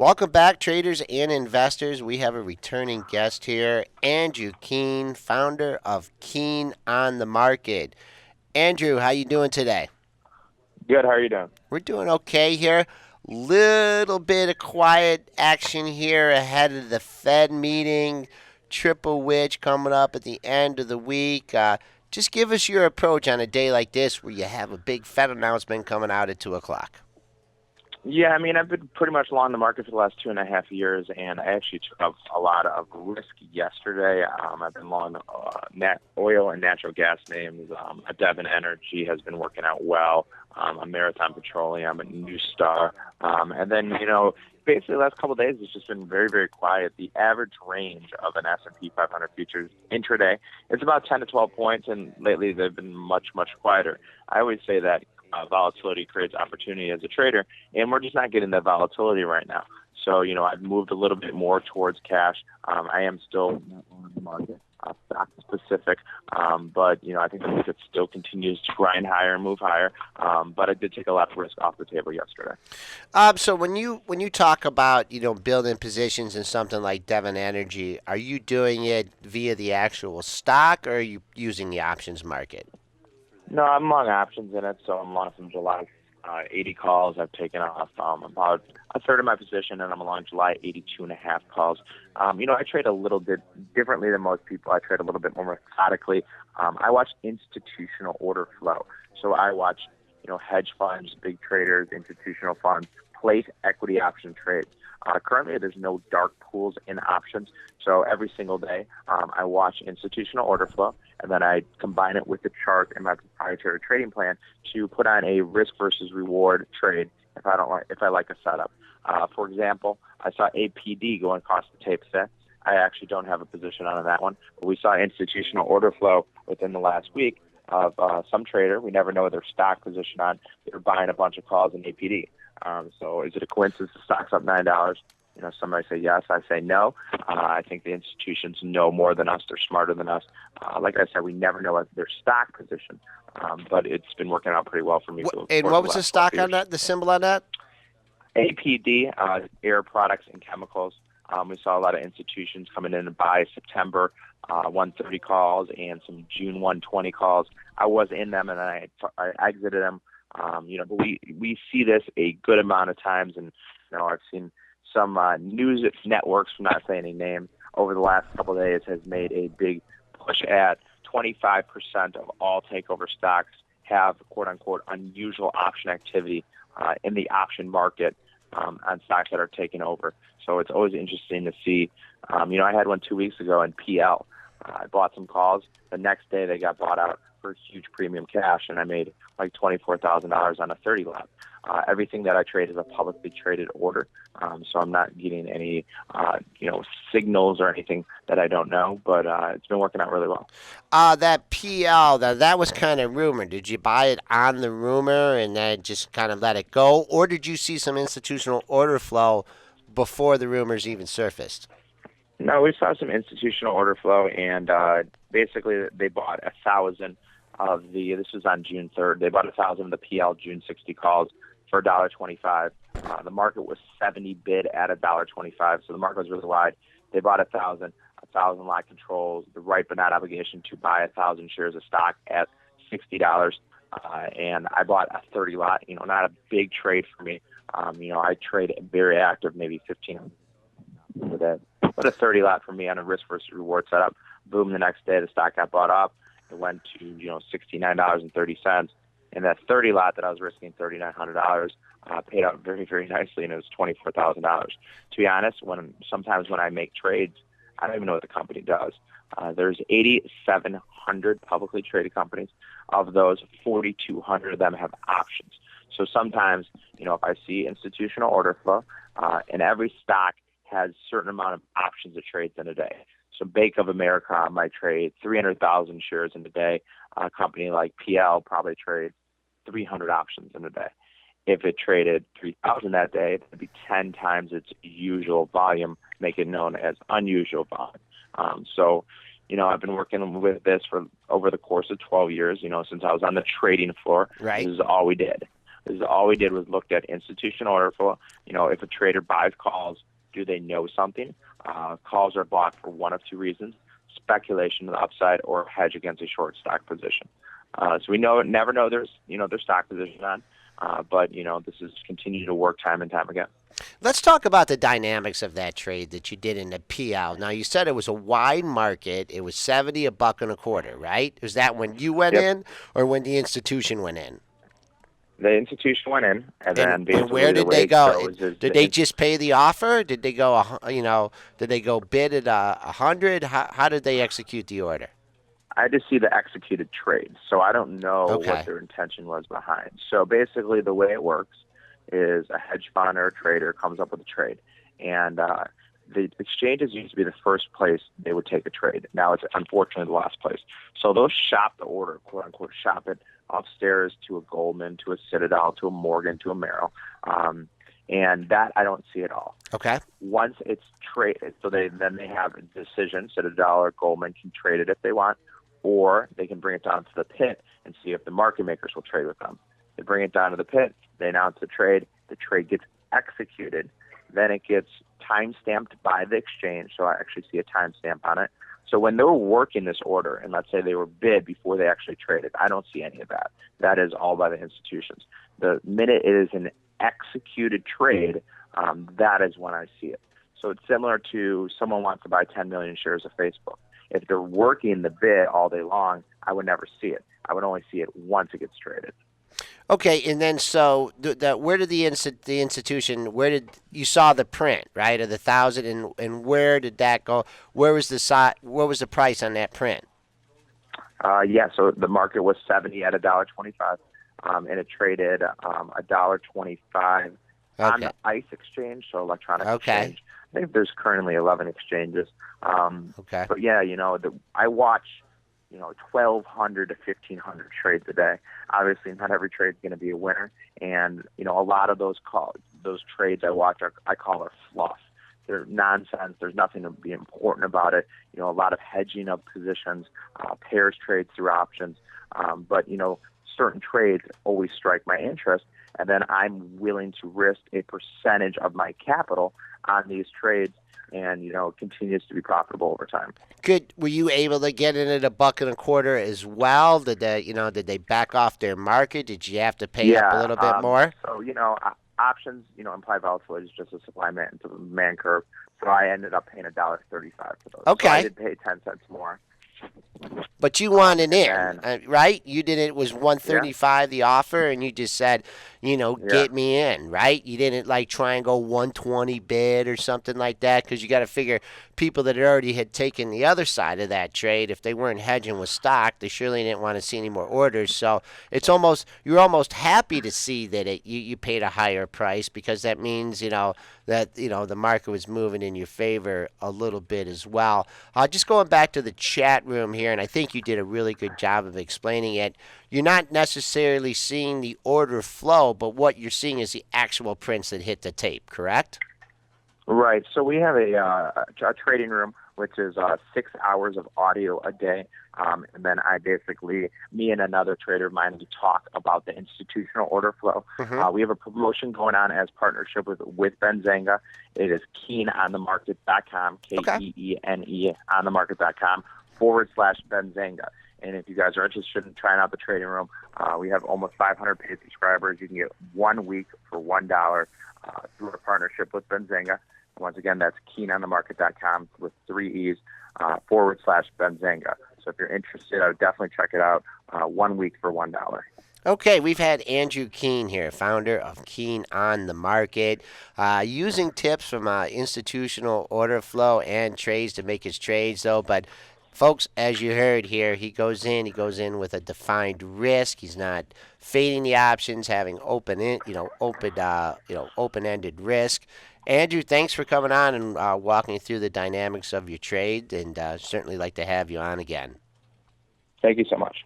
Welcome back, traders and investors. We have a returning guest here, Andrew Keene, founder of Keene on the Market. Andrew, how you doing today? Good. How are you doing? We're doing okay here. Little bit of quiet action here ahead of the Fed meeting, triple witch coming up at the end of the week. Just give us your approach on a day like this where you have a big Fed announcement coming out at 2 o'clock. Yeah, I mean, I've been pretty much long the market for the last 2.5 years, and I actually took up a lot of risk yesterday. I've been long oil and natural gas names. Devon Energy has been working out well. A Marathon Petroleum, a New Star, and then basically the last couple of days it's just been very, very quiet. The average range of an S&P 500 futures intraday is about 10 to 12 points, and lately they've been much, much quieter. I always say that volatility creates opportunity as a trader, and we're just not getting that volatility right now. So, I've moved a little bit more towards cash. I am still on the market, stock specific, but I think the market still continues to grind higher and move higher. But I did take a lot of risk off the table yesterday. So when you talk about building positions in something like Devon Energy, are you doing it via the actual stock or are you using the options market? No, I'm long options in it, so I'm long from July 80 calls. I've taken off about a third of my position, and I'm along July 82 and a half calls. I trade a little bit differently than most people. I trade a little bit more methodically. I watch institutional order flow. So I watch, hedge funds, big traders, institutional funds, place equity option trades. Currently, there's no dark pools in options. So every single day, I watch institutional order flow, and then I combine it with the chart in my proprietary trading plan to put on a risk versus reward trade if I like a setup. For example, I saw APD go across the tape set. I actually don't have a position on that one, but we saw institutional order flow within the last week of some trader. We never know their stock position on. They're buying a bunch of calls in APD. So is it a coincidence the stock's up $9? Somebody say yes. I say no. I think the institutions know more than us. They're smarter than us. Like I said, we never know their stock position, but it's been working out pretty well for me What, for the and course what of the was the last 12 stock on years. that? The symbol on that? APD, air products and chemicals. We saw a lot of institutions coming in to buy September 130 calls and some June 120 calls. I was in them and I exited them. But we see this a good amount of times, and I've seen some news networks, from not saying any names, over the last couple of days has made a big push at 25% of all takeover stocks have quote unquote unusual option activity in the option market on stocks that are taken over. So it's always interesting to see. I had one 2 weeks ago in PL. I bought some calls. The next day they got bought out for huge premium cash, and I made like $24,000 on a 30 lot. Everything that I trade is a publicly traded order, so I'm not getting any, signals or anything that I don't know. But it's been working out really well. That PL, that was kind of rumored. Did you buy it on the rumor and then just kind of let it go, or did you see some institutional order flow before the rumors even surfaced? No, we saw some institutional order flow, and basically they bought 1,000 of the. This was on June 3rd. They bought 1,000 of the PL June 60 calls for $1.25. The market was 70 bid at $1.25, so the market was really wide. They bought 1,000 lot controls, the right but not obligation to buy 1,000 shares of stock at $60. And I bought a 30 lot. Not a big trade for me. I trade very active, maybe 15 a day. But a 30 lot for me on a risk versus reward setup. Boom, the next day the stock got bought up. It went to $69.30. And that 30 lot that I was risking $3,900 paid out very, very nicely, and it was $24,000. To be honest, sometimes when I make trades, I don't even know what the company does. There's 8,700 publicly traded companies. Of those, 4,200 of them have options. So sometimes, if I see institutional order flow, and every stock has a certain amount of options it trades in a day. So Bank of America might trade 300,000 shares in a day. A company like PL probably trades 300 options in a day. If it traded 3,000 that day, it'd be 10 times its usual volume, make it known as unusual volume. So, I've been working with this for over the course of 12 years, since I was on the trading floor. This Right. is all we did. This is all we did was looked at institutional order flow. If a trader buys calls, do they know something? Calls are bought for one of two reasons: speculation to the upside or hedge against a short stock position. So we never know their stock position on, but this is continue to work time and time again. Let's talk about the dynamics of that trade that you did in the PL. Now you said it was a wide market. It was 70 a buck and a quarter, right? Was that when you went Yep. in or when the institution went in? The institution went in, and then And where basically the did way they it go? goes is Did they just pay the offer? Did they go, did they go bid at 100? How did they execute the order? I just see the executed trade, so I don't know what Okay. their intention was behind. So basically, the way it works is a hedge fund or a trader comes up with a trade, and the exchanges used to be the first place they would take a trade. Now it's unfortunately the last place. So they'll shop the order, quote unquote, shop it upstairs to a Goldman, to a Citadel, to a Morgan, to a Merrill, and that I don't see at all. Okay. Once it's traded, so they have a decision. Citadel or Goldman can trade it if they want, or they can bring it down to the pit and see if the market makers will trade with them. They bring it down to the pit, they announce the trade gets executed, then it gets time-stamped by the exchange, so I actually see a timestamp on it. So when they were working this order, and let's say they were bid before they actually traded, I don't see any of that. That is all by the institutions. The minute it is an executed trade, that is when I see it. So it's similar to someone wants to buy 10 million shares of Facebook. If they're working the bid all day long, I would never see it. I would only see it once it gets traded. Okay, and then so where did the institution, where did you saw the print, right, of the 1,000, and where did that go? Where was what was the price on that print? So the market was 70 at $1.25, and it traded $1.25 on Okay. the ICE exchange, so electronic Okay. exchange. I think there's currently 11 exchanges. Okay. But yeah, I watch 1,200 to 1,500 trades a day. Obviously, not every trade is going to be a winner, and a lot of those trades I watch I call are fluff. They're nonsense. There's nothing to be important about it. A lot of hedging of positions, pairs trades through options. But certain trades always strike my interest, and then I'm willing to risk a percentage of my capital on these trades, and it continues to be profitable over time. Were you able to get in at a buck and a quarter as well? Did they back off their market? Did you have to pay up a Yeah. little bit more? So options imply volatility is just a supply man to demand curve. So I ended up paying $1.35 for those. So I Okay. did pay 10 cents more. But you wanted in, And right? You did it was yeah, 135 the offer, and you just said, yeah. get me in, right? You didn't like try and go 120 bid or something like that, because you got to figure people that already had taken the other side of that trade, if they weren't hedging with stock, they surely didn't want to see any more orders. So you're almost happy to see that you paid a higher price, because that means that the market was moving in your favor a little bit as well. Just going back to the chat room here, and I think you did a really good job of explaining it. You're not necessarily seeing the order flow, but what you're seeing is the actual prints that hit the tape, correct? Right. So we have a trading room, which is 6 hours of audio a day. And then me and another trader of mine, we talk about the institutional order flow. Mm-hmm. We have a promotion going on as partnership with Benzinga. It is keenonthemarket.com, Okay. Keene onthemarket.com/Benzinga. And if you guys are interested in trying out the trading room, we have almost 500 paid subscribers. You can get 1 week for $1 through our partnership with Benzinga. Once again, that's keenonthemarket.com with 3 E's /Benzinga. So if you're interested, I would definitely check it out. 1 week for $1. Okay, we've had Andrew Keene here, founder of Keene on the Market, using tips from institutional order flow and trades to make his trades, though. But folks, as you heard here, he goes in with a defined risk. He's not fading the options, having open-ended risk. Andrew, thanks for coming on and walking through the dynamics of your trade, and certainly like to have you on again. Thank you so much.